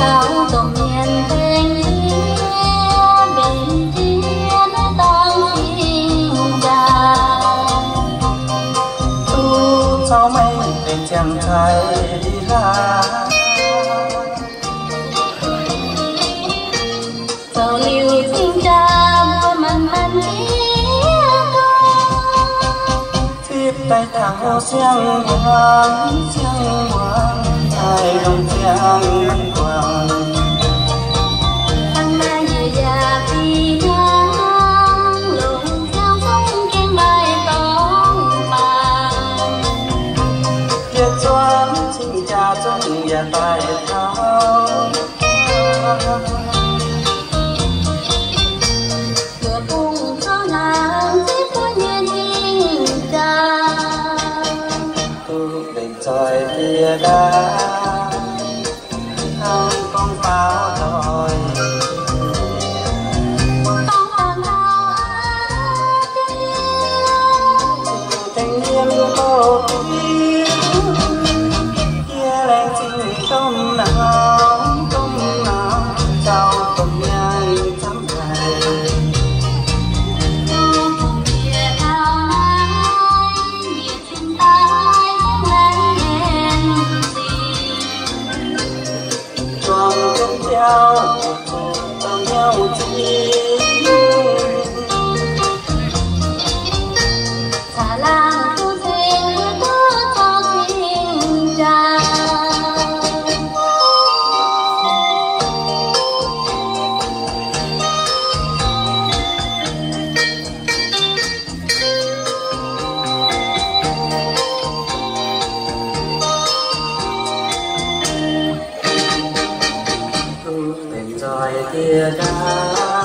sao tổng nhiên tình kia bên kia nơi tăng chinh dài tu sao mấy để chẳng thấy đi ra sao liều sinh cha của mình tiếp tay thẳng ô xiang hoàng ai đồng xiang mân quang thằng mai về già vì nắng lùng theo sông khen bài tông bàn kia choán chính cha trong nhà tài thao cửa cung thao nàng xếp có nhiên hình cha tu để trời kia đá không con pháo rồi con tàn nào thanh niên cô kia lên chinh công nào chào cùng nhau thắm ngày choàng chân theo tao nhau chi thả lang tu sinh cứ cho sinh cha tu tình rồi kia đã